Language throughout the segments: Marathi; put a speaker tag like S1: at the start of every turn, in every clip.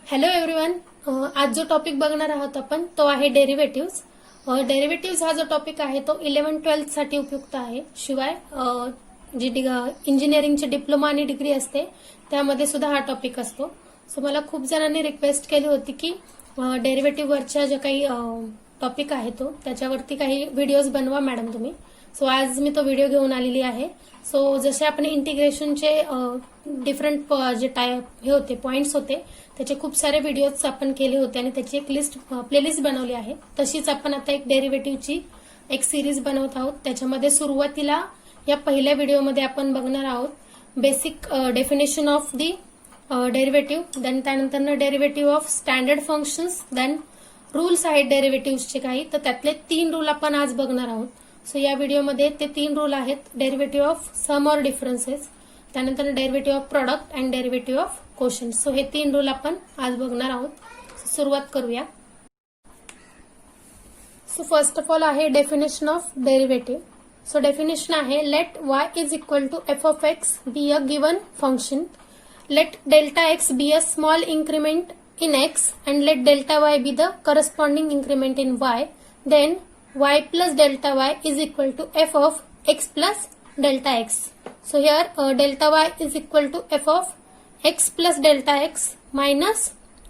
S1: Hello everyone. आज जो टॉपिक बघणार आहोत आपण तो आहे डेरिव्हेटिव्ह्ज. डेरिव्हेटिव्ह्ज हा जो टॉपिक आहे तो 11-12 साठी उपयुक्त आहे. शिवाय जी इंजिनिअरिंगची डिप्लोमा आणि डिग्री असते त्यामध्ये सुद्धा हा टॉपिक असतो. सो मला खूप जणांनी रिक्वेस्ट केली होती की डेरिव्हेटिव्हवरच्या जे काही टॉपिक आहे तो त्याच्यावरती काही व्हिडिओज बनवा मॅडम तुम्ही. सो आज मी तो व्हिडिओ घेऊन आलेली आहे. सो जसे आपण इंटिग्रेशनचे डिफरंट जे हे होते पॉइंट्स होते त्याचे खूप सारे व्हिडिओज आपण केले होते आणि त्याची एक प्लेलिस्ट बनवली आहे. तशीच आपण आता एक डेरिव्हेटिव्हची एक सिरीज बनवत आहोत. त्याच्यामध्ये सुरुवातीला या पहिल्या व्हिडिओमध्ये आपण बघणार आहोत basic definition of the derivative, then त्यानंतर derivative of standard functions, then rules आहेत डेरिव्हेटिव्हचे काही, तर त्यातले 3 रूल आपण आज बघणार आहोत. सो या व्हिडिओमध्ये ते 3 रूल आहेत: derivative of sum or differences, त्यानंतर derivative of product and derivative of quotient. So हे 3 रूल आपण आज बघणार आहोत. सुरुवात करूया. सो फर्स्ट ऑफ ऑल आहे definition of derivative. So definition आहे let y is equal to f of x be a given function, let delta x be a small increment in x and let delta y be the corresponding increment in y, then y plus delta y is equal to f of x plus delta x. So here delta y is equal to f of x plus delta x minus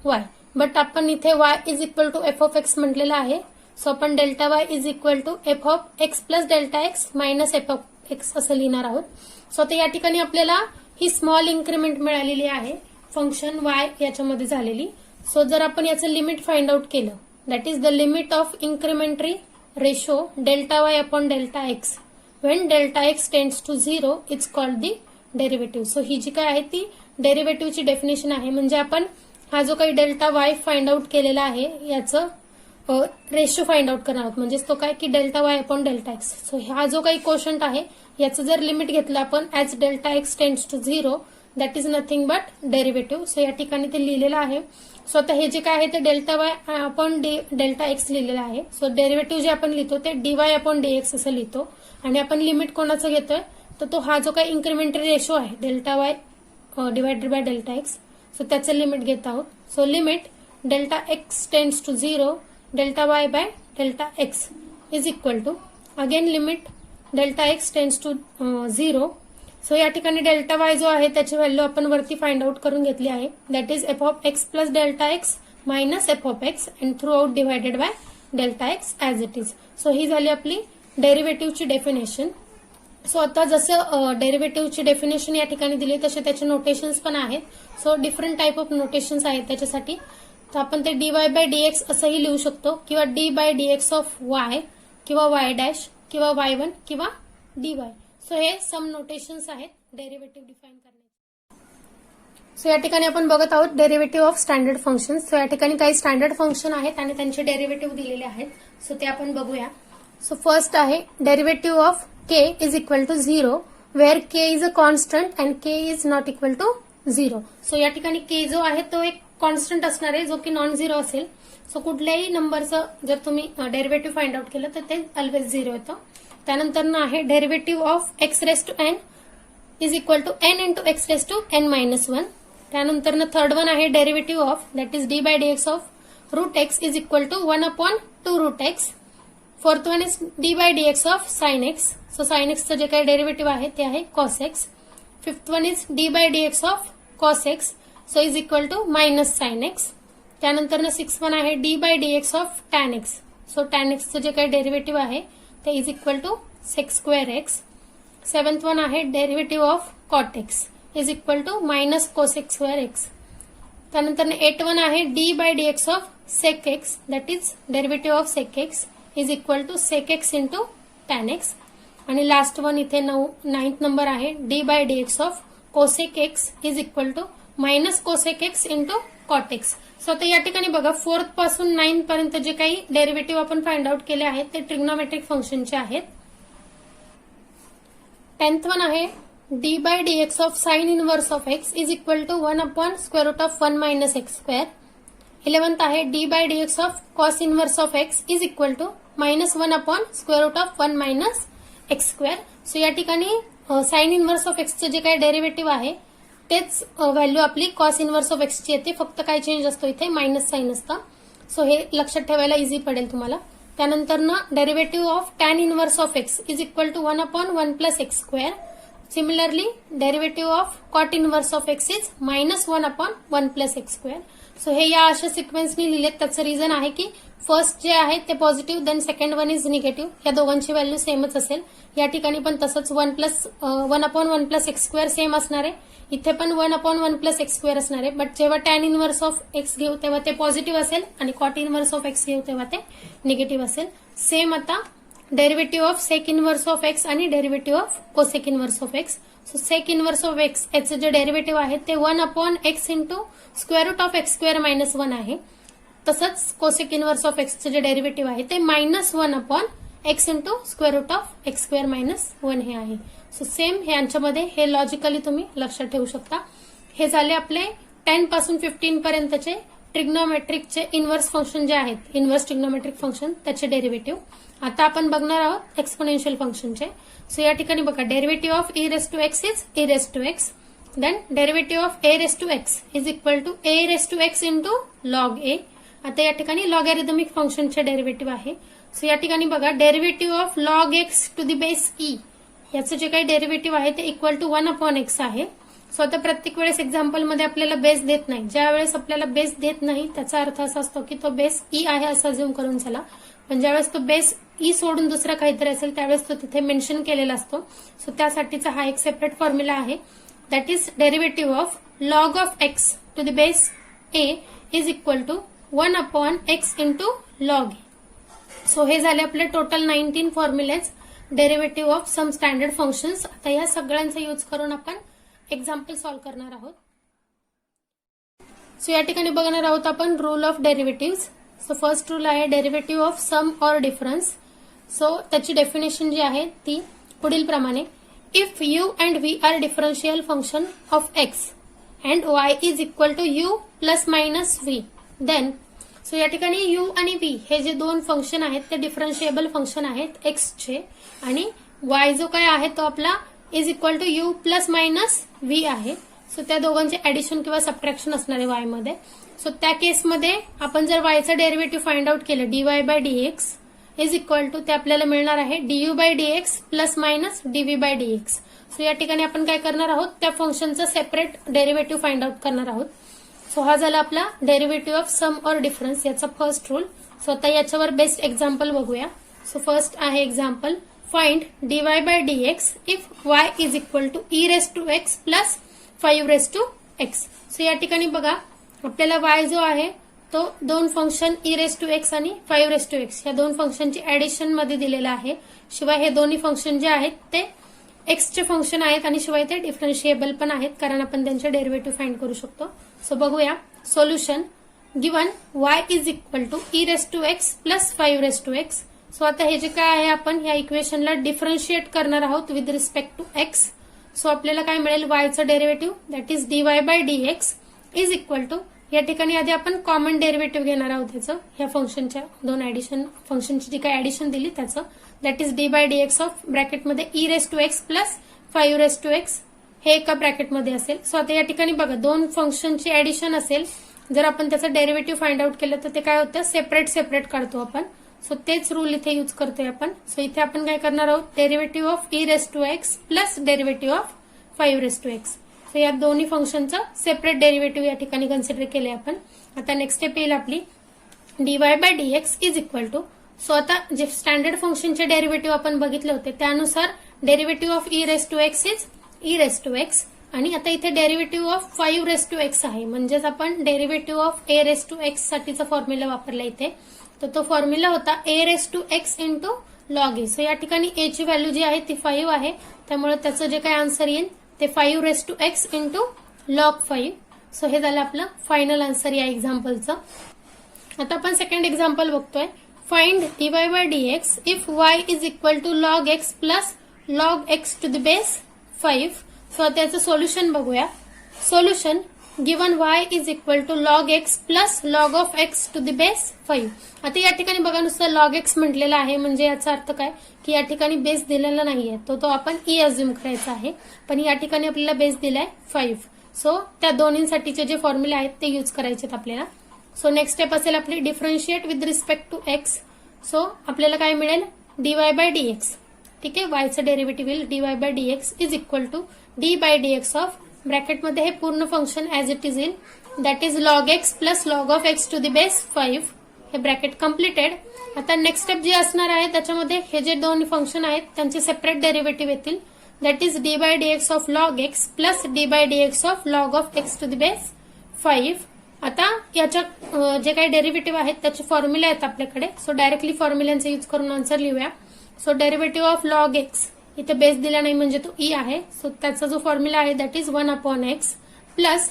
S1: y. But आपण इथे y is equal to f of x म्हटलेला आहे. सो आपण delta y is equal to f of x plus delta x minus f of x असं लिहिणार आहोत. सो आता या ठिकाणी आपल्याला ही स्मॉल इन्क्रीमेंट मिळालेली आहे फंक्शन y याच्यामध्ये झालेली. सो जर आपण याचं लिमिट फाइंड आउट केलं, that is the limit of incrementary ratio delta y upon delta x when delta x tends to 0 is called the derivative. So ही जी काय आहे ती डेरिव्हेटिव्हची डेफिनेशन आहे. म्हणजे आपण हा जो काही डेल्टा वाय फाइंड आउट केलेला आहे याचं रेशो फाइंड आउट करणार आहोत. म्हणजेच तो काय की delta y upon delta x. So हा जो काही क्वोशंट आहे याचं जर लिमिट घेतलं आपण as delta x tends to 0, that is nothing but derivative. So या ठिकाणी ते लिहिलेलं आहे. सो आता हे जे काय आहे ते delta y upon delta x लिहिलेलं आहे. सो डेरिव्हेटिव्ह जे आपण लिहितो ते डीवाय अपॉन डीएक्स असं लिहितो आणि आपण लिमिट कोणाचं घेतोय तर तो हा जो काही इन्क्रीमेंटरी रेशो आहे delta y divided by delta x, so त्याचं लिमिट घेत आहोत. So limit delta x tends to 0 delta y by delta x is equal to again limit delta x tends to 0. So या ठिकाणी डेल्टा वाय जो आहे त्याची व्हॅल्यू आपण वरती फाइंड आउट करून घेतली आहे. That is F of X plus delta X minus F of X and through out divided by delta X as it is. So ही झाली आपली डेरिव्हेटिव्हची डेफिनेशन. सो आता जसं डेरिव्हेटिव्हची डेफिनेशन या ठिकाणी दिली तसे त्याचे नोटेशन्स पण आहेत. So different type of notations आहेत त्याच्यासाठी. तर आपण ते डी वाय बाय डीएक्स असंही लिहू शकतो किंवा d by dx of y किंवा वाय डॅश किंवा वाय वन किंवा डी वाय. सो हे सम नोटेशन्स आहेत डेरिव्हेटिव्ह डिफाईन करण्याचे. सो या ठिकाणी आपण बघत आहोत derivative of standard function. So या ठिकाणी काही स्टँडर्ड फंक्शन आहेत आणि त्यांचे डेरिव्हेटिव्ह दिलेले आहेत. सो ते आपण बघूया. सो फर्स्ट आहे derivative of k is equal to 0 where k is a constant and k is not equal to 0. So या ठिकाणी के जो आहे तो एक कॉन्स्टंट असणार आहे जो की नॉन झिरो असेल. सो कुठल्याही नंबरचं जर तुम्ही डेरिव्हेटिव्ह फाइंड आउट केलं तर ते ऑलवेज 0 येतं. त्यानंतर आहे derivative of X raise to N is equal to N into X raise to N minus 1. त्यानंतर थर्ड वन आहे derivative of that is D by dx of root X is equal to 1 upon 2 root X. Fourth one is D by dx of sine X. So sine एक्सचं जे काही डेरिव्हेटिव्ह आहे ते आहे cos X. Fifth one is D by dx of cos X so is equal to minus sine X. त्यानंतर सिक्स्थ वन आहे D by dx of tan X. So tan एक्सचं जे काही डेरिव्हेटिव्ह आहे ते is equal to sec square X. Seventh one आहे derivative of cot X is equal to minus cosec square X. त्यानंतर 8 वन आहे D by dx of sec X that is derivative of sec X is equal to sec X into tan x. आणि लास्ट वन इथे 9th नंबर आहे D by dx of cosec x is equal to minus cosec x into cot x. So आता या ठिकाणी बघा 4th पासून 9th पर्यंत जे काही डेरिव्हेटिव्ह आपण फाइंड आउट केले आहेत ते ट्रिग्नोमेट्रिक फंक्शनचे आहेत. 10th वन आहे D by dx of sine inverse of x is equal to 1 upon square root of 1 minus x square. 11th आहे D by dx of cos inverse of x is equal to minus 1 upon square root of 1 minus x square. So या ठिकाणी साइन इनवर्स ऑफ एक्सचं जे काही डेरिव्हेटिव्ह आहे तेच व्हॅल्यू आपली कॉस इनव्हर्स ऑफ एक्सची येते, फक्त काय चेंज असतो इथे मायनस साइन असतं. सो हे लक्षात ठेवायला इझी पडेल तुम्हाला. त्यानंतर ना derivative of tan inverse of x is equal to 1/1 plus x square. Similarly derivative of cot inverse of x is -1/1 plus x square. So हे या अशा सिक्वेन्सनी लिहिलेत. त्याचं रिझन आहे की फर्स्ट जे आहे ते positive, then second one is negative. या दोघांची व्हॅल्यू सेमच असेल. या ठिकाणी पण तसंच 1/1 प्लस एक्स स्क्वेअर सेम असणार आहे. इथे पण 1/1 प्लस एक्स स्क्वेअर असणार आहे. बट जेव्हा टॅन इनव्हर्स ऑफ एक्स घेऊ तेव्हा ते पॉझिटिव्ह असेल आणि कॉट इनव्हर्स ऑफ एक्स घेऊ तेव्हा ते निगेटिव्ह असेल. सेम आता derivative of sec inverse of X आणि derivative of cosec inverse of x. So sec inverse of X याचं जे डेरिव्हेटिव्ह आहे ते 1/x into square root of x square minus 1 आहे. तसंच कोसेक इनव्हर्स ऑफ एक्सचं जे डेरिव्हेटिव्ह आहे ते -1/x into square root of x square minus 1 हे आहे. सो सेम हे यांच्यामध्ये हे लॉजिकली तुम्ही लक्षात ठेवू शकता. हे झाले आपले 10 पासून 15 पर्यंतचे ट्रिग्नोमेट्रिकचे इनव्हर्स फंक्शन जे आहेत, इनव्हर्स ट्रिग्नोमेट्रिक फंक्शन त्याचे डेरिव्हेटिव्ह. आता आपण बघणार आहोत एक्सपोनेन्शियल फंक्शनचे. सो या ठिकाणी बघा derivative of e raise to x is e raise to x. Then derivative of a raise to x is equal to a raise to x into log a. आता या ठिकाणी लॉगॅरिथमिक फंक्शनचे डेरिव्हेटिव्ह आहे. सो या ठिकाणी बघा derivative of log x to the base e याचं जे काही डेरिव्हेटिव्ह आहे ते इक्वल टू 1/x आहे. सो आता प्रत्येक वेळेस एक्झाम्पलमध्ये आपल्याला बेस देत नाही. ज्या वेळेस आपल्याला बेस देत नाही त्याचा अर्थ असा असतो की तो बेस ई आहे असं अज्युम करून चला. पण ज्यावेळेस तो बेस ई सोडून दुसरा काहीतरी असेल त्यावेळेस तो तिथे मेन्शन केलेला असतो. सो त्यासाठीचा हा एक सेपरेट फॉर्म्युला आहे. That is derivative of log of x to the base a is equal to 1/x into log a. So हे झाले आपले total 19 formulas derivative of some standard functions. आता या सगळ्यांचा यूज करून आपण एक्झाम्पल सॉल्व्ह करणार आहोत. सो या ठिकाणी बघणार आहोत आपण rule of derivative. So first rule आहे derivative of sum or difference. So त्याची डेफिनेशन जी आहे ती पुढील प्रमाणे. If u and v are differential function of x and y is equal to u plus minus v, then so या ठिकाणी u आणि v हे जे दोन फंक्शन आहेत ते डिफरन्शिएबल फंक्शन आहेत x चे, आणि y जो काय आहे तो आपला is equal to u plus minus v आहे. सो त्या दोघांचे ऍडिशन किंवा सबट्रॅक्शन असणार आहे y मध्ये. सो त्या केसमध्ये आपण जर y चं डेरिव्हेटिव्ह फाइंड आउट केलं dy/dx इज इक्वल टू ते आपल्याला मिळणार आहे du/dx plus minus dv/dx. So या ठिकाणी आपण काय करणार आहोत त्या फंक्शनचं सेपरेट डेरिव्हेटिव्ह फाइंड आउट करणार आहोत. सो हा झाला आपला derivative of sum or difference याचा फर्स्ट रूल. सो आता याच्यावर बेस्ट एक्झाम्पल बघूया. सो फर्स्ट आहे example find dy/dx if y is equal to e raise to x plus 5 raise to x. So या ठिकाणी बघा आपल्याला y जो आहे तो दोन function e raise to x आणि 5 रेस टू एक्स या दोन फंक्शनची ऍडिशन मध्ये दिलेला आहे. शिवाय हे दोन्ही फंक्शन जे आहेत ते एक्सचे फंक्शन आहेत आणि शिवाय ते डिफरन्शिएबल पण आहेत कारण आपण त्यांचे डेरिव्हेटिव्ह फाइंड करू शकतो. सो बघूया solution. Given y is equal to e raise to x plus 5 raise to x. So आता हे जे काय आहे आपण या इक्वेशनला डिफरन्शिएट करणार आहोत with respect to x. So आपल्याला काय मिळेल y चं derivative that is dy/dx is equal to या ठिकाणी आधी आपण कॉमन डेरिव्हेटिव्ह घेणार आहोत त्याचं ह्या फंक्शनच्या दोन ऍडिशन फंक्शनची जी काही ऍडिशन दिली त्याचं दॅट इज d/dx ऑफ ब्रॅकेटमध्ये e raise to x plus 5 raise to X हे एका ब्रॅकेटमध्ये असेल. सो आता या ठिकाणी बघा दोन फंक्शनची ऍडिशन असेल. जर आपण त्याचं डेरिव्हेटिव्ह फाइंड आउट केलं तर ते काय होतं सेपरेट काढतो आपण. सो तेच रूल इथे यूज करतोय आपण. सो इथे आपण काय करणार आहोत derivative of e raise to x plus derivative of 5 raise to x. So या दोन्ही फंक्शनचं सेपरेट डेरिव्हेटिव्ह या ठिकाणी कन्सिडर केले आपण. आता नेक्स्ट स्टेप येईल आपली dy/dx is equal to. So आता जे स्टँडर्ड फंक्शनचे डेरिव्हेटिव्ह आपण बघितले होते त्यानुसार derivative of e raise to x is e raise to x, आणि आता इथे derivative of 5 raise to x आहे म्हणजेच आपण derivative of a raise to x साठीचा फॉर्म्युला वापरला इथे. तर तो फॉर्म्युला होता a raise to x into log a. So या ठिकाणी a ची व्हॅल्यू जी आहे ती 5 आहे त्यामुळे त्याचं जे काही आन्सर येईल ते 5 raise to x into log 5. So हे झालं आपलं फायनल आन्सर या एक्झाम्पलचं. आता आपण सेकंड एक्झाम्पल बघतोय. Find dy/dx if y is equal to log x plus log x to the base 5. So त्याचं सोल्युशन बघूया. Solution given y is equal to log x plus log of x to the base 5. आता या ठिकाणी बघा नुसतं लॉग एक्स म्हटलेला आहे म्हणजे याचा अर्थ काय की या ठिकाणी बेस दिलेला नाहीये तो आपण e अज्युम करायचा आहे. पण या ठिकाणी आपल्याला बेस दिलाय 5. सो त्या दोन्हींसाठीचे जे फॉर्म्युले आहेत ते यूज करायचे आहेत आपल्याला. सो नेक्स्ट स्टेप असेल आपली differentiate with respect to x. So आपल्याला काय मिळेल dy बाय dx. ठीक आहे, वायचं डेरिव्हेटिव्ह येईल dy by dx is equal to d by dx of ब्रॅकेटमध्ये हे पूर्ण फंक्शन ऍज इट इज येईल that is log x plus log of x to the base 5. हे ब्रॅकेट कम्प्लिटेड. आता नेक्स्ट स्टेप जे असणार आहे त्याच्यामध्ये हे जे दोन फंक्शन आहेत त्यांचे सेपरेट डेरिव्हेटिव्ह येतील that is d by dx of log x plus d by dx of log of x to the base 5. आता याच्या जे काही डेरिव्हेटिव्ह आहेत त्याचे फॉर्म्युले आहेत आपल्याकडे. सो डायरेक्टली फॉर्म्युल्यांचा यूज करून आन्सर लिहूया. So derivative of log x इथे बेस दिला नाही म्हणजे तो e आहे. सो त्याचा जो फॉर्म्युला आहे that is 1 upon x plus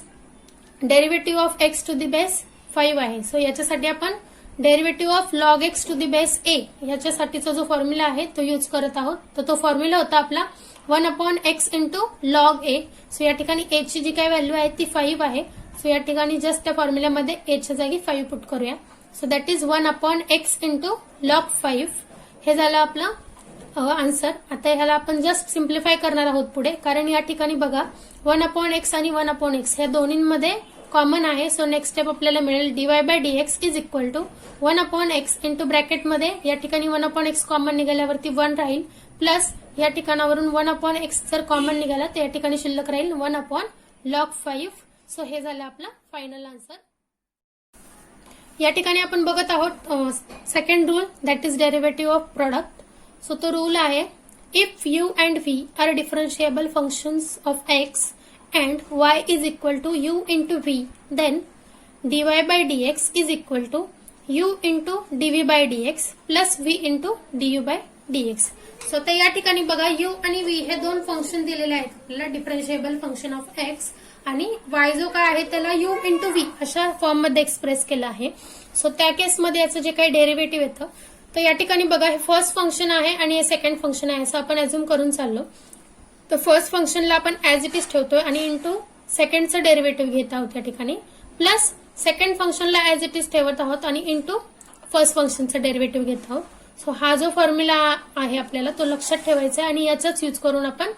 S1: derivative of x to the base 5 आहे. सो याच्यासाठी आपण derivative of log x to the base a याच्यासाठीचा जो फॉर्म्युला आहे तो यूज करत आहोत. तर तो फॉर्म्युला होता आपला 1 upon X into log a. So या ठिकाणी a ची जी काही व्हॅल्यू आहे ती 5 आहे. सो या ठिकाणी जस्ट त्या फॉर्म्युल्यामध्ये a च्या जागी 5 पुट करूया. So that is 1 upon X into log 5. हे झालं आपलं आन्सर. आता ह्याला आपण जस्ट सिम्प्लिफाय करणार आहोत पुढे, कारण या ठिकाणी बघा 1 अपॉन एक्स आणि 1 अपॉन एक्स ह्या दोन्हींमध्ये कॉमन आहे. सो नेक्स्ट स्टेप आपल्याला मिळेल dy by dx is equal to 1 upon X into ब्रॅकेटमध्ये या ठिकाणी 1 अपॉन एक्स कॉमन निघाल्यावरती 1 राहील प्लस या ठिकाणावरून 1 अपॉन एक्स जर कॉमन निघाला तर या ठिकाणी शिल्लक राहील 1 अपॉन लॉग 5. सो हे झालं आपला फायनल आन्सर. या ठिकाणी आपण बघत आहोत second rule that is derivative of product. So तो रूल आहे if u and v are differentiable functions of x and y is equal to u into v, then dy by dx is equal to u into dv by dx plus v into du by dx. So तर या ठिकाणी बघा u आणि v हे दोन फंक्शन दिलेले आहेत आपल्याला डिफरन्शिएबल फंक्शन ऑफ x आणि y जो काय आहे त्याला u into v अशा फॉर्म मध्ये एक्सप्रेस केलं आहे. सो त्या केसमध्ये याचं जे काही डेरिव्हेटिव्ह येतं तर या ठिकाणी बघा हे फर्स्ट फंक्शन आहे आणि हे सेकंड फंक्शन आहे असं आपण अज्युम करून चाललो. तर फर्स्ट फंक्शनला आपण ऍज इट इज ठेवतोय आणि इंटू सेकंडचं डेरिव्हेटिव्ह घेत आहोत या ठिकाणी प्लस सेकंड फंक्शनला ऍज इट इज ठेवत आहोत आणि इंटू फर्स्ट फंक्शनचं डेरिव्हेटिव्ह घेत आहोत. सो हा जो फॉर्म्युला आहे आपल्याला तो लक्षात ठेवायचा आहे आणि याचाच यूज करून आपण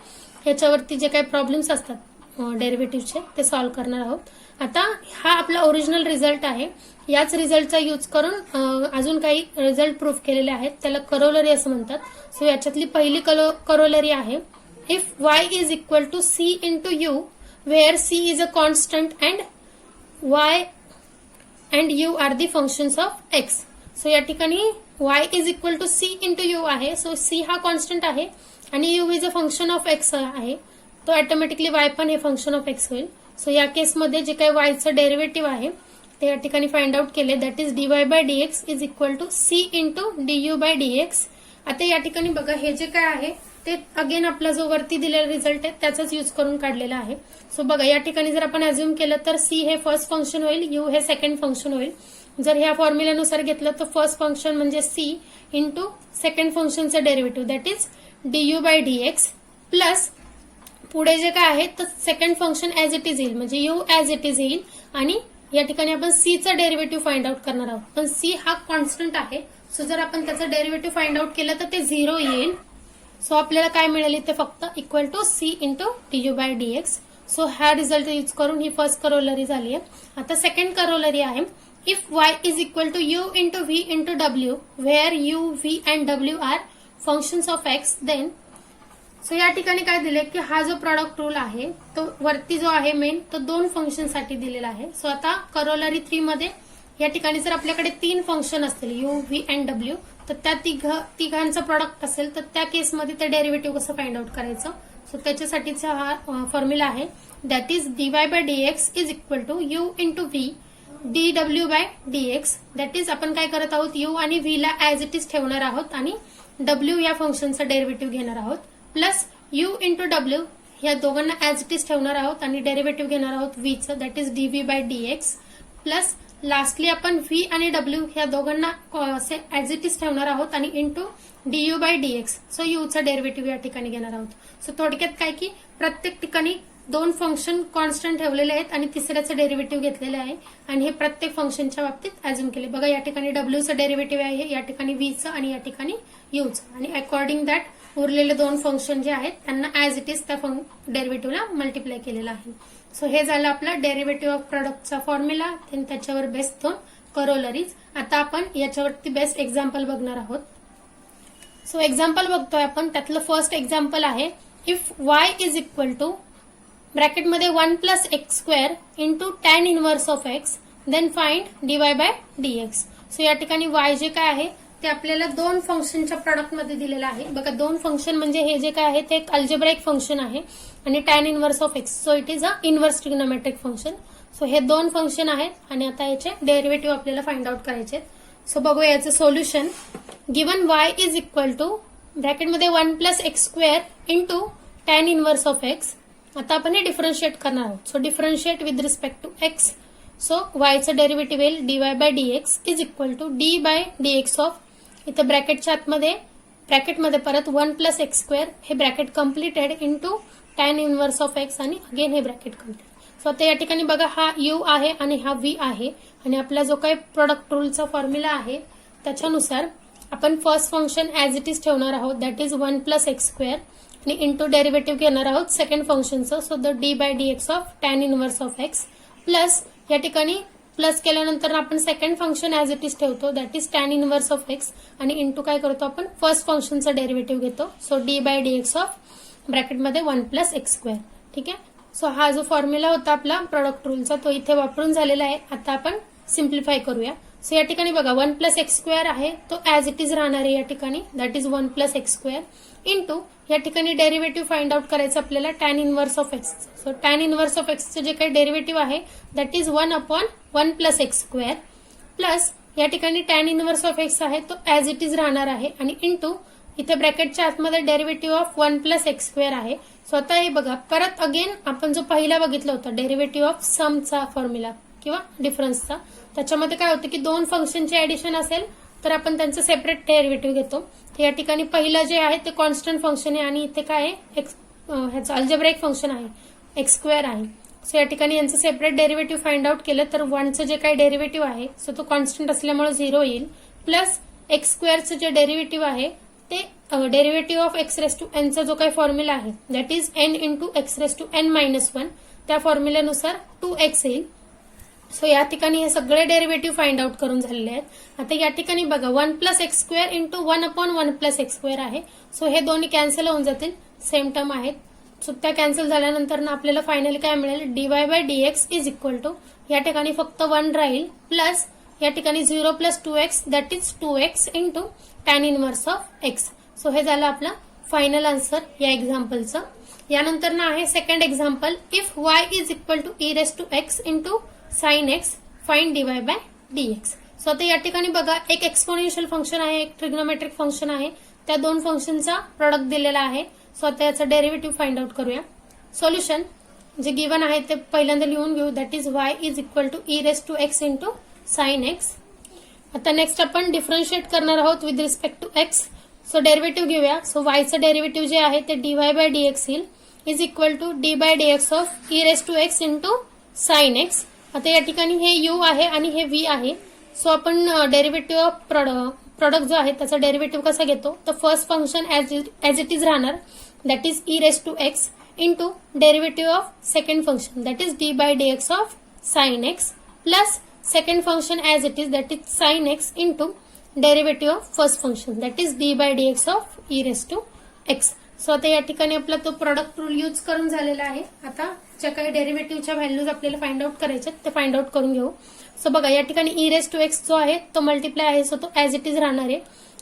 S1: याच्यावरती जे काही प्रॉब्लेम्स असतात डेरिव्हेटिव्हचे ते सॉल्व्ह करणार आहोत. आता हा आपला ओरिजिनल रिझल्ट आहे. याच रिझल्टचा यूज करून अजून काही रिझल्ट प्रूफ केलेले आहेत त्याला करोलरी असं म्हणतात. सो याच्यातली पहिली करोलरी आहे if y is equal to c into u where c is a constant and y and u are the functions of x. So या ठिकाणी y is equal to c into u आहे. So c हा कॉन्स्टंट आहे आणि u is a function of x आहे. तो ऑटोमॅटिकली y पण हे फंक्शन ऑफ x होईल. सो या केसमध्ये जे काही y चं डेरिव्हेटिव्ह आहे ते या ठिकाणी फाइंड आउट केले that is dy by dx is equal to c into du by dx. आता या ठिकाणी बघा हे जे काय आहे ते अगेन आपला जो वरती दिलेला रिझल्ट आहे त्याचाच यूज करून काढलेला आहे. सो बघा या ठिकाणी जर आपण अज्युम केलं तर c हे फर्स्ट फंक्शन होईल, u हे सेकंड फंक्शन होईल. जर ह्या फॉर्म्युल्यानुसार घेतलं तर फर्स्ट फंक्शन म्हणजे c इंटू सेकंड फंक्शनचं derivative that is du by dx plus पुढे जे काय आहे तर second function as it is येईल म्हणजे u ऍज इट इज येईल आणि या ठिकाणी आपण c चा डेरिव्हेटिव्ह फाइंड आउट करणार आहोत. पण c हा कॉन्स्टंट आहे. सो जर आपण त्याचं डेरिव्हेटिव्ह फाइंड आउट केलं तर ते 0 येईल. सो आपल्याला काय मिळेल इथे फक्त equal to c into du by dx. So हा रिझल्ट यूज करून ही फर्स्ट करोलरी झाली आहे. आता सेकंड करोलरी आहे if y is equal to u into v into w where u v and w are functions of x then. So या ठिकाणी काय दिले की हा जो प्रॉडक्ट रूल आहे तो वरती जो आहे मेन तो दोन फंक्शन साठी दिलेला आहे. सो आता करोलरी 3 मध्ये या ठिकाणी जर आपल्याकडे 3 फंक्शन असतील u v अँड w तर त्या तिघांचं प्रॉडक्ट असेल तर त्या केसमध्ये ते डेरिव्हेटिव्ह कसं फाइंड आउट करायचं. सो त्याच्यासाठीचा हा फॉर्म्युला आहे that is dy by dx is equal to u into v dw by dx. That is आपण काय करत आहोत u आणि v ला ऍज इट इज ठेवणार आहोत आणि w या फंक्शनचा डेरिव्हेटिव्ह घेणार आहोत प्लस u इंटू w या दोघांना ऍज इट इज ठेवणार आहोत आणि डेरिव्हेटिव्ह घेणार आहोत v चं that is dv by dx plus lastly आपण v आणि w या दोघांना ऍज इट इज ठेवणार आहोत आणि into du by dx. So u चा डेरिव्हेटिव्ह या ठिकाणी घेणार आहोत. सो थोडक्यात काय की प्रत्येक ठिकाणी दोन फंक्शन कॉन्स्टंट ठेवलेले आहेत आणि तिसऱ्याचं डेरिव्हेटिव्ह घेतलेलं आहे आणि हे प्रत्येक फंक्शनच्या बाबतीत अज्युम केले. बघा या ठिकाणी w चं डेरिव्हेटिव्ह आहे, या ठिकाणी v चं आणि या ठिकाणी u चं आणि अकॉर्डिंग दॅट उरलेले दोन फंक्शन जे आहेत त्यांना ऍज इट इज त्या डेरिव्हेटिव्हला मल्टिप्लाय केलेलं आहे. सो हे झालं आपलं डेरिव्हेटिव्ह ऑफ प्रोडक्टचा फॉर्म्युला, त्याच्यावर बेस्ड दोन करोलरीज. आता आपण याच्यावरती बेस्ट एक्झाम्पल बघणार आहोत. सो एक्झाम्पल बघतोय आपण. त्यातलं फर्स्ट एक्झाम्पल आहे if y is equal to ब्रॅकेटमध्ये 1 plus x square into tan inverse of X then find dy by dx. So या ठिकाणी y जे काय आहे ते आपल्याला दोन फंक्शनच्या प्रोडक्टमध्ये दिलेलं आहे. बघा, दोन फंक्शन म्हणजे हे जे काय आहे ते एक अल्जेब्राइक फंक्शन आहे आणि tan inverse of x. So it is a inverse trigonometric function. So हे दोन फंक्शन आहेत आणि आता याचे डेरिव्हेटिव्ह आपल्याला फाइंड आउट करायचे. सो बघूया याचं solution. Given y is equal to ब्रॅकेटमध्ये 1 plus x square into tan inverse of X. आता आपण हे डिफरन्शिएट करणार आहोत. So differentiate with respect to x. So वायचं डेरिव्हेटिव्ह येईल dy by dx is equal to d by dx of, इथं ब्रॅकेटच्या आतमध्ये ब्रॅकेटमध्ये परत 1 प्लस एक्स स्क्वेअर हे bracket completed into tan inverse of X आणि अगेन हे ब्रॅकेट कम्प्लीट. सो आता या ठिकाणी बघा हा u आहे आणि हा v आहे आणि आपला जो काही प्रोडक्ट रूलचा फॉर्म्युला आहे त्याच्यानुसार आपण first function as it is ठेवणार आहोत, that is 1 plus x square आणि इंटू डेरिव्हेटिव्ह घेणार आहोत सेकंड फंक्शनचं. So the D by dx of tan inverse of X plus या ठिकाणी प्लस केल्यानंतर आपण second function as it is ठेवतो, that is tan inverse of X आणि इंटू काय करतो आपण फर्स्ट फंक्शनचा डेरिव्हेटिव्ह घेतो. So D by dx of ब्रॅकेटमध्ये 1 प्लस एक्स स्क्वेअर. ठीक आहे. सो हा जो फॉर्म्युला होता आपला प्रोडक्ट रूलचा तो इथे वापरून झालेला आहे. आता आपण सिम्प्लिफाय करूया. सो या ठिकाणी बघा 1 प्लस एक्स स्क्वेअर आहे तो ऍज इट इज राहणार आहे या ठिकाणी, that is 1 plus x square into या ठिकाणी डेरिव्हेटिव्ह फाइंड आउट करायचं आपल्याला tan inverse of x. So tan inverse of एक्सचं जे काही डेरिव्हेटिव्ह आहे that is 1 upon 1 plus x square plus या ठिकाणी टॅन इनवर्स ऑफ एक्स आहे तो ऍज इट इज राहणार आहे आणि इंटू इथे ब्रॅकेटच्या आतमध्ये derivative of 1 plus x square आहे. सो आता हे बघा परत अगेन आपण जो पहिला बघितला होता डेरिव्हेटिव्ह ऑफ समचा फॉर्म्युला किंवा डिफरन्सचा, त्याच्यामध्ये काय होतं की दोन फंक्शनचे ऍडिशन असेल तर आपण त्यांचं सेपरेट डेरिव्हेटिव्ह घेतो. तर या ठिकाणी पहिलं जे आहे ते कॉन्स्टंट फंक्शन आहे आणि इथे काय आहे ह्याचं अल्जेब्राइक फंक्शन आहे एक्स स्क्वेअर आहे. सो या ठिकाणी यांचं सेपरेट डेरिव्हेटिव्ह फाइंड आउट केलं तर 1चं जे काही डेरिव्हेटिव्ह आहे सो तो कॉन्स्टंट असल्यामुळे 0 येईल प्लस एक्स स्क्वेअरचं जे डेरिव्हेटिव्ह आहे ते derivative of X raise to एनचा जो काही फॉर्म्युला आहे that is N into X raise to N minus 1 त्या फॉर्म्युल्यानुसार 2x येईल. सो या ठिकाणी हे सगळे डेरिव्हेटिव्ह फाइंड आउट करून झालेले आहेत. आता या ठिकाणी बघा 1 plus x square into 1 upon 1 plus x square आहे. सो हे दोन्ही कॅन्सल होऊन जातील, सेम टर्म आहेत. सो त्या कॅन्सल झाल्यानंतर ना आपल्याला फायनली काय मिळेल dy by dx is equal to या ठिकाणी फक्त 1 राहील प्लस या ठिकाणी 0 plus 2x that is 2x into tan inverse of x. So हे झालं आपलं फायनल आन्सर या एक्झाम्पलचं. यानंतर ना आहे second example if y is equal to e raise to x into sine x find dy by dx. So आता या ठिकाणी बघा एक एक्सपोनेन्शियल फंक्शन आहे, एक ट्रिग्नोमेट्रिक फंक्शन आहे, त्या दोन फंक्शनचा प्रोडक्ट दिलेला आहे. सो आता याचा डेरिव्हेटिव्ह फाइंड आउट करूया. सोल्युशन जे गिवन आहे ते पहिल्यांदा लिहून घेऊ, that is y is equal to e raise to x into sine x. आता नेक्स्ट आपण डिफरन्शिएट करणार आहोत with respect to x. So derivative घेऊया. सो वायचं डेरिव्हेटिव्ह जे आहे ते dy बाय dx येईल is equal to d by dx of E raise to x into sine x. आता या ठिकाणी हे u आहे आणि हे v आहे. सो आपण डेरिव्हेटिव्ह ऑफ प्रोडक्ट जो आहे त्याचा डेरिव्हेटिव्ह कसा घेतो तर first function as it is राहणार that is E raise to x into derivative of second function that is d by dx of sine X plus second function as it is that is sine X into derivative of first function that is d by dx of E raise to x. So आता या ठिकाणी आपला तो प्रोडक्ट रूल यूज करून झालेला आहे. आता ज्या काही डेरिव्हेटिव्हच्या व्हॅल्यूज आपल्याला फाइंड आउट करायच्या ते फाइंड आउट करून घेऊ. सो बघा या ठिकाणी ई रेस टू एक्स जो आहे तो मल्टिप्लाय आहे सो तो ऍज इट इज राहणार आहे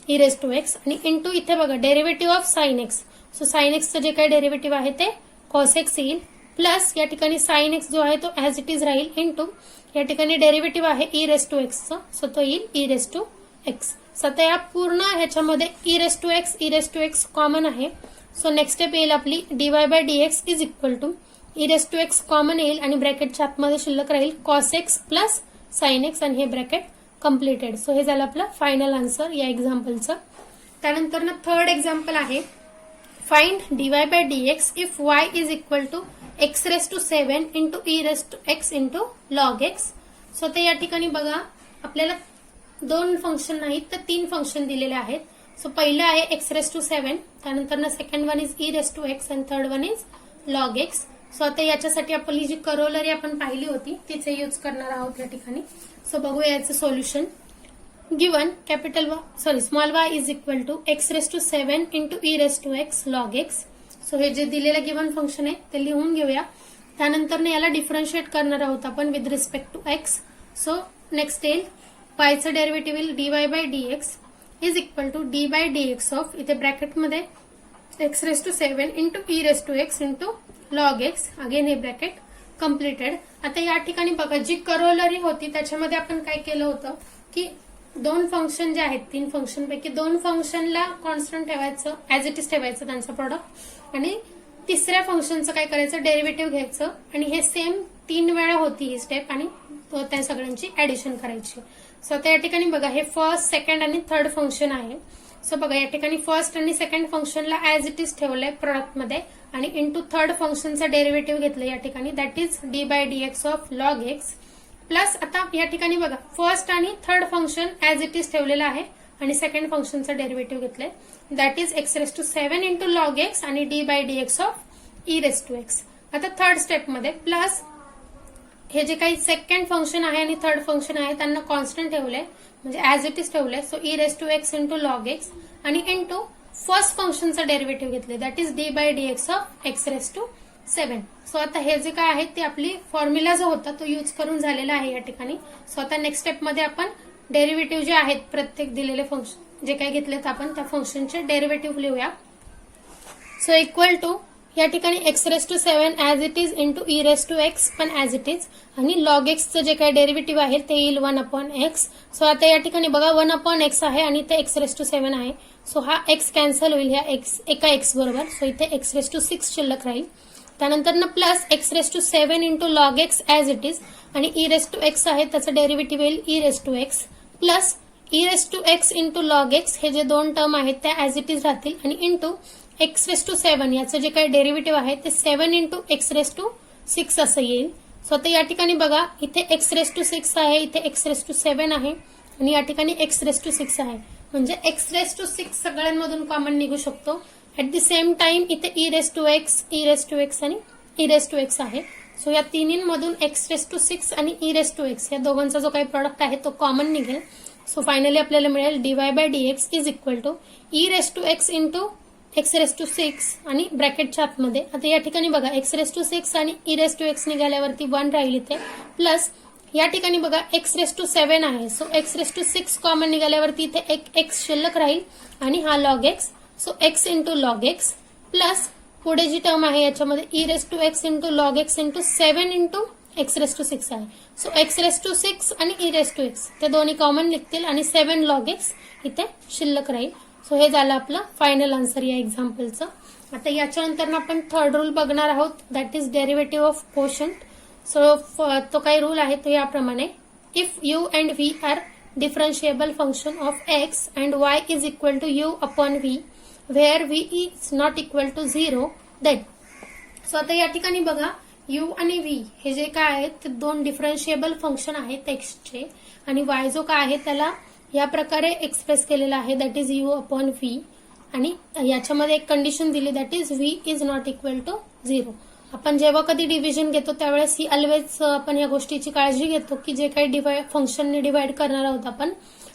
S1: ई रेस टू एक्स आणि इंटू इथे बघा derivative of sine X. So sine एक्सचं जे काही डेरिव्हेटिव्ह आहे ते कॉस एक्स येईल प्लस या ठिकाणी साइन एक्स जो आहे तो ऍज इट इज राहील इंटू या ठिकाणी डेरिव्हेटिव्ह आहे ई रेस टू एक्सचं सो तो येईल e raise to x. So आता या पूर्ण ह्याच्यामध्ये e raise to x common आहे. सो नेक्स्ट स्टेप येईल आपली dy by dx is equal to e raise to x common येईल आणि ब्रॅकेटच्या आतमध्ये शिल्लक राहील cos x plus sine x आणि हे ब्रॅकेट कम्प्लिटेड. सो हे झालं आपलं फायनल आन्सर या एक्झाम्पलचं. त्यानंतर ना थर्ड एक्झाम्पल आहे find dy by dx if y is equal to x raise to 7 into e raise to x into log x. So ते या ठिकाणी बघा आपल्याला दोन फंक्शन नाहीत तर 3 फंक्शन दिलेले आहेत. सो पहिलं आहे एक्स रेस टू 7, त्यानंतर ना second one is E raise to x and third one is log x. So आता याच्यासाठी आपली जी करोलरी आपण पाहिली होती तिचे यूज करणार आहोत या ठिकाणी. सो बघूया याचं solution. Given small y is equal to x⁷ into e⁻x log x. So हे जे दिलेलं गिवन फंक्शन आहे ते लिहून घेऊया. त्यानंतर याला डिफरन्शिएट करणार आहोत आपण with respect to x. So next येईल yचं डेरिव्हेटिव्ह येईल dy/dx is equal to d/dx of, इथे ब्रॅकेटमध्ये x⁷ into e⁻x into log x, again हे ब्रॅकेट कम्प्लिटेड. आता या ठिकाणी बघा जी करोलरी होती त्याच्यामध्ये आपण काय केलं होतं की दोन फंक्शन जे आहेत, 3 फंक्शन पैकी 2 फंक्शनला कॉन्स्टंट ठेवायचं, ऍज इट इज ठेवायचं त्यांचं प्रोडक्ट, आणि तिसऱ्या फंक्शनचं काय करायचं, डेरिव्हेटिव्ह घ्यायचं, आणि हे सेम 3 वेळा होती ही स्टेप, आणि त्या सगळ्यांची ऍडिशन करायची. सो आता या ठिकाणी बघा हे फर्स्ट, सेकंड आणि थर्ड फंक्शन आहे. सो बघा या ठिकाणी फर्स्ट आणि सेकंड फंक्शनला ऍज इट इज ठेवलंय प्रोडक्टमध्ये, आणि इंटू थर्ड फंक्शनचा डेरिव्हेटिव्ह घेतलं या ठिकाणी, that is d/dx of log x. Plus आता या ठिकाणी बघा फर्स्ट आणि third function as it is ठेवलेलं आहे आणि सेकंड फंक्शनचा डेरिव्हेटिव्ह घेतलंय, that is x⁷ into log x आणि d/dx ऑफ e⁻x. आता थर्ड स्टेपमध्ये प्लस हे जे काही सेकंड फंक्शन आहे आणि थर्ड फंक्शन आहे त्यांना कॉन्स्टंट ठेवलंय, म्हणजे ऍज इट इज ठेवलंय. So e⁻x into log x आणि इंटू फर्स्ट फंक्शनचा डेरिव्हेटिव्ह घेतले, that is d/dx of x⁷. So आता हे जे काय आहे ते आपली फॉर्म्युला जो होता तो यूज करून झालेला आहे या ठिकाणी. सो आता नेक्स्ट स्टेपमध्ये आपण डेरिव्हेटिव्ह जे आहेत प्रत्येक दिलेले फंक्शन जे काही घेतलेत आपण त्या फंक्शनचे डेरिव्हेटिव्ह लिहूया. सो इक्वल टू या ठिकाणी x⁷ as it is into e⁻x पण ऍज इट इज, आणि log x जे काही डेरिव्हेटिव्ह आहे ते येईल 1/x. सो आता या ठिकाणी बघा 1/x आहे आणि ते x⁷ आहे. सो हा x कॅन्सल होईल ह्या एका x बरोबर. सो इथे x⁶ शिल्लक राहील. त्यानंतर ना plus x⁷ into log x as it is, आणि e⁻x आहे त्याचं डेरिव्हेटिव्ह येईल e⁻x plus e⁻x into log x, हे जे 2 टर्म आहेत त्या ऍज इट इज राहतील, आणि इंटू x⁷ याचं जे काही डेरिव्हेटिव्ह आहे ते 7 इंटू x⁶ असं येईल. सो आता या ठिकाणी बघा इथे x⁶ आहे, इथे x⁷ आहे, आणि या ठिकाणी x⁶ आहे, म्हणजे x⁶ सगळ्यांमधून कॉमन निघू शकतो. ऍट द सेम टाइम इथे e⁻x आणि e⁻x आहे. सो या तिन्हींमधून x⁶ आणि e⁻x या दोघांचा जो काही प्रोडक्ट आहे तो कॉमन निघेल. सो फायनली आपल्याला मिळेल dy/dx is equal to e⁻x into x⁶, आणि ब्रॅकेटच्या आतमध्ये आता या ठिकाणी बघा x⁶ आणि e⁻x निघाल्यावरती 1 राहील इथे, प्लस या ठिकाणी बघा x⁷ आहे. सो x⁶ कॉमन निघाल्यावरती इथे एक x शिल्लक राहील, आणि हा log x. So x into log x plus पुढे जी टर्म आहे याच्यामध्ये e⁻x into log x into 7 into x⁶ आहे. सो x⁶ आणि e⁻x ते दोन्ही कॉमन निघतील, आणि 7 log x इथे शिल्लक राहील. सो हे झालं आपलं फायनल आन्सर या एक्झाम्पलचं. आता याच्यानंतर आपण थर्ड रूल बघणार आहोत, that is derivative of quotient. So तो काही रूल आहे तो याप्रमाणे, if u and v are differentiable function of x and y is equal to u upon v where v is not equal to 0 then. So आता या ठिकाणी बघा u आणि v हे जे काय आहेत ते 2 डिफरन्शिएबल फंक्शन आहेत एक्सचे, आणि y जो काय आहे त्याला या प्रकारे एक्सप्रेस केलेला आहे, that is u upon v, आणि याच्यामध्ये एक कंडिशन दिली, that is v is not equal to 0. आपण जेव्हा कधी डिव्हिजन घेतो त्यावेळेस ही ऑलवेज आपण या गोष्टीची काळजी घेतो की जे काही फंक्शनने डिवाइड करणार आहोत आपण,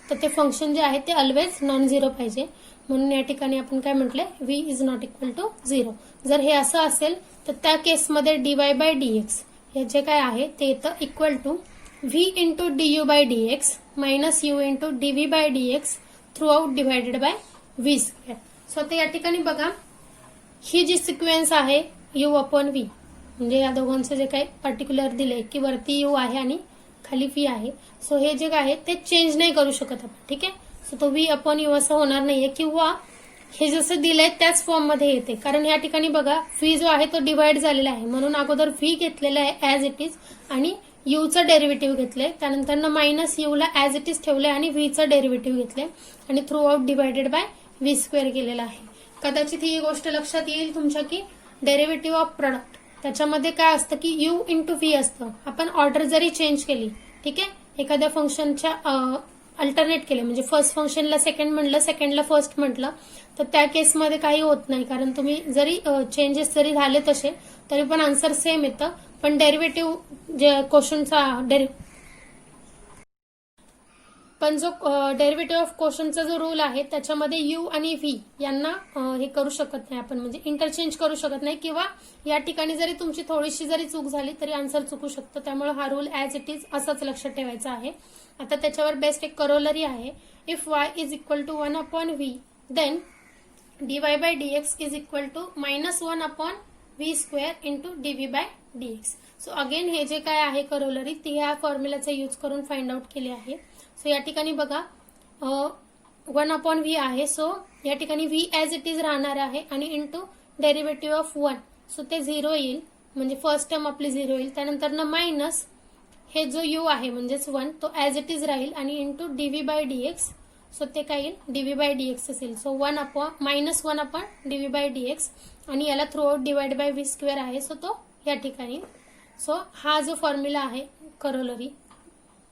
S1: तर ते फंक्शन जे आहे ते ऑलवेज नॉन झिरो पाहिजे. म्हणून या ठिकाणी आपण काय म्हटलंय, v is not equal to 0. जर हे असं असेल तर त्या केसमध्ये dy/dx हे जे काय आहे ते येतं equal to v into du/dx minus u into dv/dx through out divided by v². So आता या ठिकाणी बघा ही जी सिक्वेन्स आहे u अपॉन v, म्हणजे या दोघांचं जे काही पर्टिक्युलर दिलंय की वरती u आहे आणि खाली v आहे. सो हे जे काय आहे ते चेंज नाही करू शकत आपण, ठीक आहे. सो तो v अपॉन u असं होणार नाहीये, किंवा हे जसं दिलंय त्याच फॉर्म मध्ये येते, कारण या ठिकाणी बघा v जो आहे तो डिवाइड झालेला आहे, म्हणून अगोदर v घेतलेला आहे ऍज इट इज आणि u चं डेरिव्हेटिव्ह घेतलंय, त्यानंतर मायनस u ला ऍज इट इज ठेवलंय आणि v चं डेरिव्हेटिव्ह घेतलंय आणि through out divided by v² केलेला आहे. कदाचित ही गोष्ट लक्षात येईल तुमच्या की डेरिव्हेटिव्ह ऑफ प्रोडक्ट त्याच्यामध्ये काय असतं की u इंटू v असतं. आपण ऑर्डर जरी चेंज केली, ठीक आहे, एखाद्या फंक्शनच्या अल्टरनेट केले, म्हणजे फर्स्ट फंक्शनला सेकंड म्हटलं, सेकंडला फर्स्ट म्हटलं, तर त्या केसमध्ये काही होत नाही, कारण तुम्ही जरी चेंजेस जरी झाले तसे तरी पण आन्सर सेम येतं. पण डेरिव्हेटिव्ह जे क्वेश्चनचा पण जो डेरिव्हेटिव्ह ऑफ क्वेश्चनचा जो रूल आहे त्याच्यामध्ये यू आणि व्ही यांना हे करू शकत नाही आपण, म्हणजे इंटरचेंज करू शकत नाही, किंवा या ठिकाणी जरी तुमची थोडीशी जरी चूक झाली तरी आन्सर चुकू शकतं. त्यामुळे हा रूल ऍज इट इज असाच लक्षात ठेवायचा आहे. आता त्याच्यावर बेस्ट एक करोलरी आहे. If y is equal to 1 upon v then dy by dx is equal to -1 upon v square into dv by dx. So again हे जे काय आहे करोलरी ती ह्या फॉर्म्युलाचा यूज करून फाइंड आउट केली आहे. सो या ठिकाणी बघा 1 अपॉन व्ही आहे, सो या ठिकाणी व्ही ऍज इट इज राहणार आहे आणि इंटू डेरिव्हेटिव्ह ऑफ 1, सो ते 0 येईल, म्हणजे फर्स्ट टर्म आपली 0 येईल. त्यानंतर ना मायनस हे जो यू आहे म्हणजेच 1 तो ऍज इट इज राहील आणि into dv by dx, so ते काय येईल डीव्ही बाय डीएक्स असेल. So -1 upon dv by dx आणि याला through out divide by v square आहे, सो तो या ठिकाणी. सो हा जो फॉर्म्युला आहे करोलरी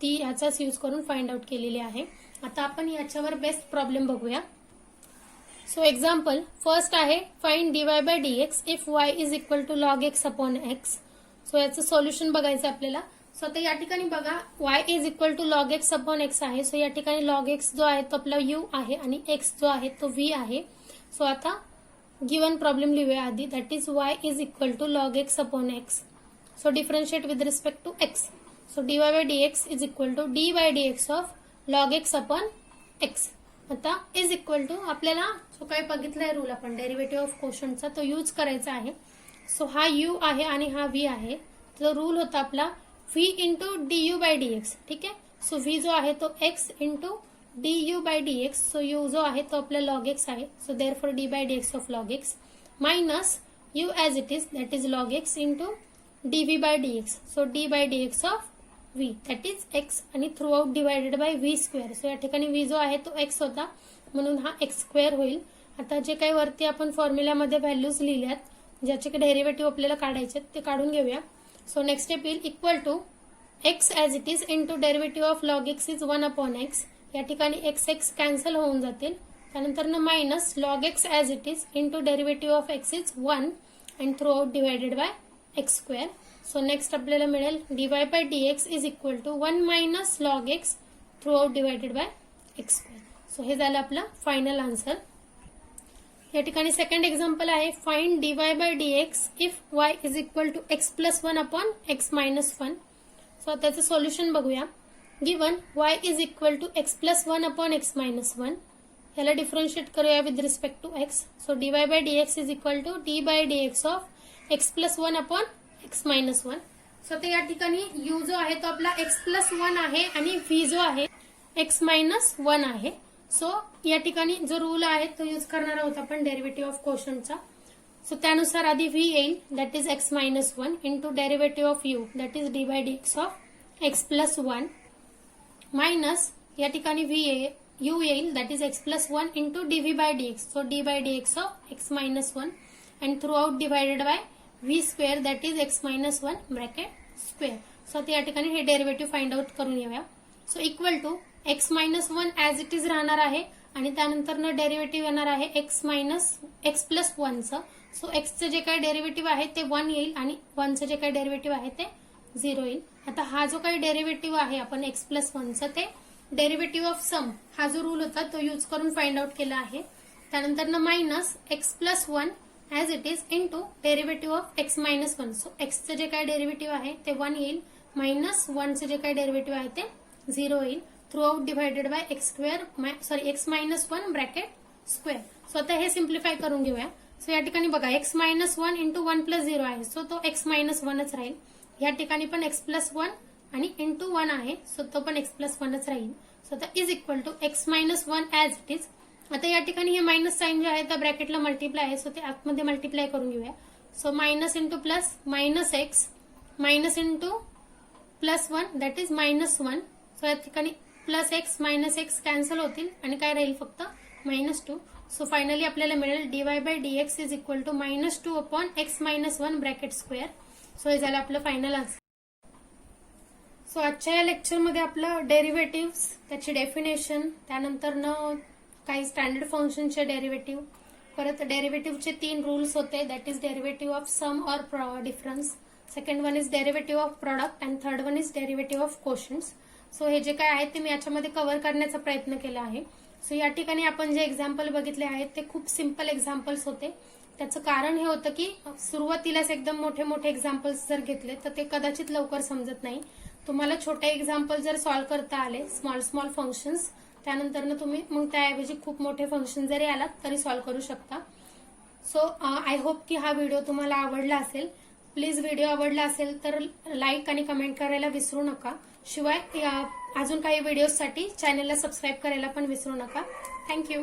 S1: ती याचाच यूज करून फाइंड आउट केलेली आहे. आता आपण याच्यावर बेस्ट प्रॉब्लेम बघूया. सो एक्झाम्पल फर्स्ट आहे find dy by dx if y is equal to log x upon x. So याचं सोल्युशन बघायचं आपल्याला. सो आता या ठिकाणी बघा y is equal to log x upon x आहे. सो या ठिकाणी log x जो आहे तो आपला u आहे आणि x जो आहे तो v आहे. सो आता गिवन प्रॉब्लेम लिहूया आधी, that is y is equal to log x upon x. So differentiate with respect to x. So dy by dx is equal to d by dx of log x upon x. आता इज इक्वल टू आपल्याला जो काही बघितलाय रूल आपण डेरिव्हेटिव्ह ऑफ क्वेश्चनचा तो यूज करायचा आहे. सो हा u आहे आणि हा v आहे. तो रूल होता आपला v into du by dx. ठीक आहे. सो v जो आहे तो x into du by dx. So u जो आहे तो आपला log x आहे. So therefore d by dx of log x minus u as it is that is log x into dv by dx. So d by dx of v that is x आणि through out divided by v square. So या ठिकाणी v जो आहे तो x होता म्हणून हा x स्क्वेअर होईल. आता जे काही वरती आपण फॉर्म्युल्यामध्ये व्हॅल्यूज लिहिल्यात ज्याचे डेरिव्हेटिव्ह आपल्याला काढायचे ते काढून घेऊया. सो नेक्स्ट स्टेप येईल equal to x as it is into derivative of log x is 1 upon x. या ठिकाणी x कॅन्सल होऊन जातील. त्यानंतर minus log x as it is into derivative of x is 1 and through out divided by x square. So next आपल्याला मिळेल dy by dx is equal to 1 minus log x through out divided by x square. So हे झालं आपलं फायनल आन्सर. या ठिकाणी सेकंड एक्झाम्पल आहे find dy by dx if y is equal to x plus 1 upon x minus 1. So त्याचं सोल्युशन बघूया. Given y is equal to x plus 1 upon x minus 1. याला डिफरन्शिएट करूया with respect to x. So dy by dx is equal to d by dx of x plus 1 upon x minus 1. So आता या ठिकाणी u जो आहे तो आपला x प्लस 1 आहे आणि v जो आहे x मायनस 1 आहे. सो या ठिकाणी जो रूल आहे तो यूज करणार आहोत आपण डेरिव्हेटिव्ह ऑफ क्वेश्चनचा. सो त्यानुसार आधी v येईल that is x minus 1 into derivative of u that is d by dx of x plus 1 minus या ठिकाणी u येईल that is x plus 1 into dv by dx. So d by dx of x minus 1 and through out divided by v square that is x minus 1 bracket square. So आता या ठिकाणी हे डेरिव्हेटिव्ह फाइंड आउट करून येऊया. So equal to x minus 1 as it is राहणार आहे आणि त्यानंतर डेरिव्हेटिव्ह येणार आहे x प्लस 1चं. सो एक्सचं जे काही डेरिव्हेटिव्ह आहे ते 1 येईल आणि 1चं जे काही डेरिव्हेटिव्ह आहे ते 0 येईल. आता हा जो काही डेरिव्हेटिव्ह आहे आपण x प्लस 1चं ते डेरिव्हेटिव्ह ऑफ सम हा जो रूल होता तो यूज करून फाइंड आउट केला आहे. त्यानंतर minus x plus 1 as it is into derivative of x minus 1. So एक्सचं जे काही डेरिव्हेटिव्ह आहे ते 1 येईल मायनस 1चं जे काही डेरिव्हेटिव्ह आहे ते 0 येईल through out divided by x square x minus 1 bracket square. So आता हे सिम्प्लिफाय करून घेऊया. सो या ठिकाणी बघा x मायनस 1 इंटू 1 प्लस 0 आहे. सो तो x मायनस 1च राहील. या ठिकाणी पण x प्लस 1 आणि इंटू 1 आहे. सो तो पण x प्लस 1च राहील. सो आता is equal to x minus 1 as it is. आता या ठिकाणी हे मायनस साइन जे आहे त्या ब्रॅकेटला मल्टिप्लाय आहे. सो ते आतमध्ये मल्टिप्लाय करून घेऊया. So minus into plus minus x minus into plus 1 that is minus 1. So या ठिकाणी plus x minus x cancel होतील आणि काय राहील फक्त मायनस 2. सो फायनली आपल्याला मिळेल dy by dx is equal to minus 2 upon x minus 1 bracket square. So हे झालं आपलं फायनल आन्सर. सो आजच्या या लेक्चरमध्ये आपलं डेरिव्हेटिव्ह, त्याची डेफिनेशन, त्यानंतर काही स्टँडर्ड फंक्शनचे डेरिव्हेटिव्ह, परत डेरिव्हेटिव्हचे 3 रूल्स होते. That is derivative of sum or difference, second one is derivative of product and third one is derivative of quotients. So हे जे काय आहे ते मी याच्यामध्ये कव्हर करण्याचा प्रयत्न केला आहे. सो या ठिकाणी आपण जे एक्झाम्पल बघितले आहेत ते खूप सिंपल एक्झाम्पल्स होते. त्याचं कारण हे होतं की सुरुवातीलाच एकदम मोठे मोठे एक्झाम्पल्स जर घेतले तर ते कदाचित लवकर समजत नाही. तुम्हाला छोटे एक्झाम्पल जर सॉल्व्ह करता आले, स्मॉल फंक्शन्स, त्यानंतर तुम्ही मग त्याऐवजी खूप मोठे फंक्शन जरी आलात तरी सॉल्व्ह करू शकता. सो आय होप की हा व्हिडिओ तुम्हाला आवडला असेल. प्लीज व्हिडिओ आवडला असेल तर लाईक आणि कमेंट करायला विसरू नका. शिवाय अजून काही व्हिडिओसाठी चॅनलला सबस्क्राईब करायला पण विसरू नका. थँक्यू.